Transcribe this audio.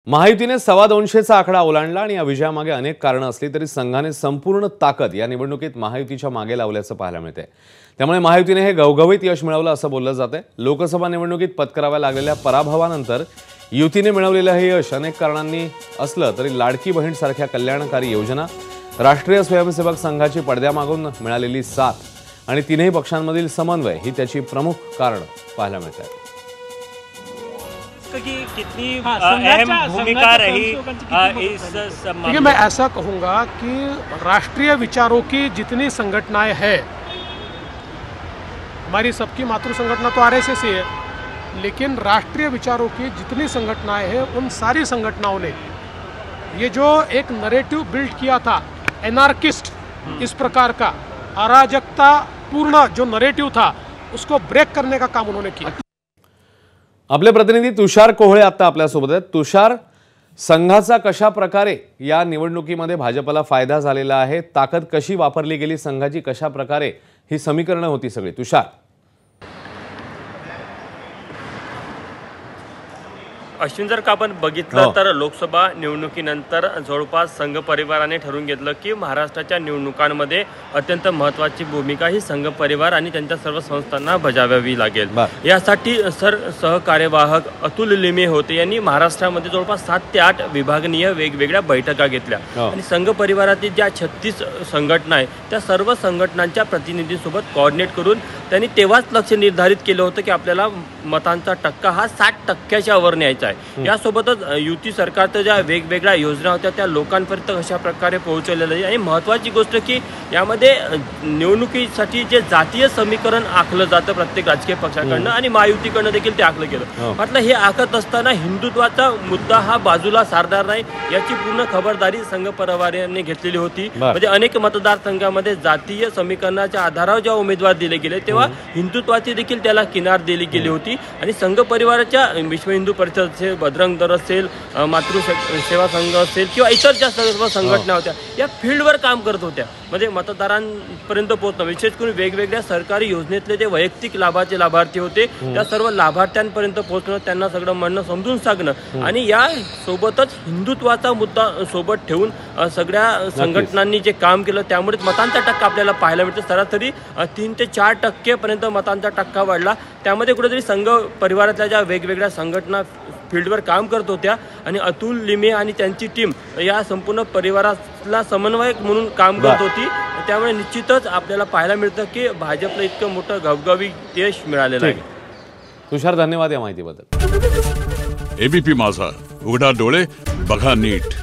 महायुतीने 225चा आकडा ओलांडला आणि या विजयामागे अनेक कारणं असली तरी संघाने संपूर्ण ताकद या निवडणुकीत महायुतीच्या मागे लावल्याचं पाहायला मिळते। त्यामुळे महायुतीने हे गवगवीत यश मिळवलं असं बोललं जाते। लोकसभा निवडणुकीत पत्कराव्या लागलेल्या पराभवानंतर युतीने मिळवलेलं हे यश अनेक कारणांनी असलं तरी लाडकी बहीण सारख्या कल्याणकारी योजना, राष्ट्रीय स्वयंसेवक संघाची पडद्यामागून मिळालेली साथ आणि तीनही पक्षांमधील समन्वय ही त्याची प्रमुख कारण पाहायला मिळतात। कि कितनी अहम भूमिका रही इस देखिए, मैं ऐसा कहूँगा कि राष्ट्रीय विचारों की जितनी संगठनाएं हैं, हमारी सबकी मातृ संगठना तो आरएसएस ही है, लेकिन राष्ट्रीय विचारों की जितनी संगठनाएं हैं उन सारी संगठनाओं ने ये जो एक नरेटिव बिल्ड किया था एनार्किस्ट, इस प्रकार का अराजकता पूर्ण जो नरेटिव था उसको ब्रेक करने का काम उन्होंने किया। आपले प्रतिनिधी तुषार कोहळे आता आपल्यासोबत आहेत। तुषार, संघाचा कशा प्रकारे या निवडणुकीमध्ये भाजपला फायदा झालेला आहे, ताकद कशी वापरली गेली संघाची, कशा प्रकारे ही समीकरणं होती सगळी? तुषार, अश्विन, जर का आपण बघितलं तर लोकसभा निवडणुकीनंतर जवळपास संघ परिवाराने ठरवून घेतलं की महाराष्ट्राच्या निवडणुकांमध्ये अत्यंत महत्त्वाची भूमिका ही संघ परिवार आणि त्यांच्या सर्व संस्थांना बजावावी लागेल। यासाठी सहकार्यवाहक अतुल लिमे होते यांनी महाराष्ट्रामध्ये जवळपास 7 ते 8 विभागनीय वेगवेगळ्या बैठका घेतल्या आणि संघ परिवारातील ज्या 36 संघटना आहेत त्या सर्व संघटनांच्या प्रतिनिधींसोबत कोऑर्डिनेट करून त्यांनी तेव्हाच लक्ष्य निर्धारित केलं होतं की आपल्याला मतांचा टक्का हा 60% वर न्यायचा आहे। यासोबतच युती सरकारच्या ज्या वेगवेगळ्या योजना होत्या त्या लोकांपर्यंत कशा प्रकारे पोहोचवलेल्या आहे आणि महत्त्वाची गोष्ट की यामध्ये निवडणुकीसाठी जे जातीय समीकरण आखलं जातं प्रत्येक राजकीय पक्षाकडनं आणि महायुतीकडनं देखील ते आखलं गेलं। म्हटलं हे आखत असताना हिंदुत्वाचा मुद्दा हा बाजूला सारणार नाही याची पूर्ण खबरदारी संघ परिवाराने घेतलेली होती। म्हणजे अनेक मतदारसंघामध्ये जातीय समीकरणाच्या आधारावर जेव्हा उमेदवार दिले गेले तेव्हा हिंदुत्वाची देखील त्याला किनार दिली गेली होती आणि संघ परिवाराच्या विश्व हिंदू परिषद असेल, बजरंग दल असेल, मातृ सेवा संघ असेल किंवा इतर ज्या सर्व संघटना होत्या या फील्डवर काम करत होत्या। म्हणजे मतदारांपर्यंत पोहोचणं, विशेष करून वेगवेगळ्या सरकारी योजनेतले जे वैयक्तिक लाभाचे लाभार्थी होते त्या सर्व लाभार्थ्यांपर्यंत पोहोचणं, त्यांना सगळं म्हणणं समजून सांगणं आणि या सोबतच हिंदुत्वाचा मुद्दा सोबत ठेवून सगळ्या संघटनांनी जे काम केलं त्यामुळे मतांचा टक्का आपल्याला पाहायला मिळतो। सरासरी 3 ते 4% पर्यंत मतांचा टक्का वाढला। त्यामध्ये कुठेतरी संघ परिवारातल्या ज्या वेगवेगळ्या संघटना फील्डवर काम करत होत्या आणि अतुल लिमे आणि त्यांची टीम या संपूर्ण परिवाराला समन्वयक म्हणून काम करत होती। त्यामुळे निश्चितच आपल्याला पाहायला मिळतं की भाजपला इतकं मोठं घवघवी यश मिळालेलं आहे। तुषार, धन्यवाद या माहितीबद्दल। एबीपी माझा, उघडा डोळे बघा नीट।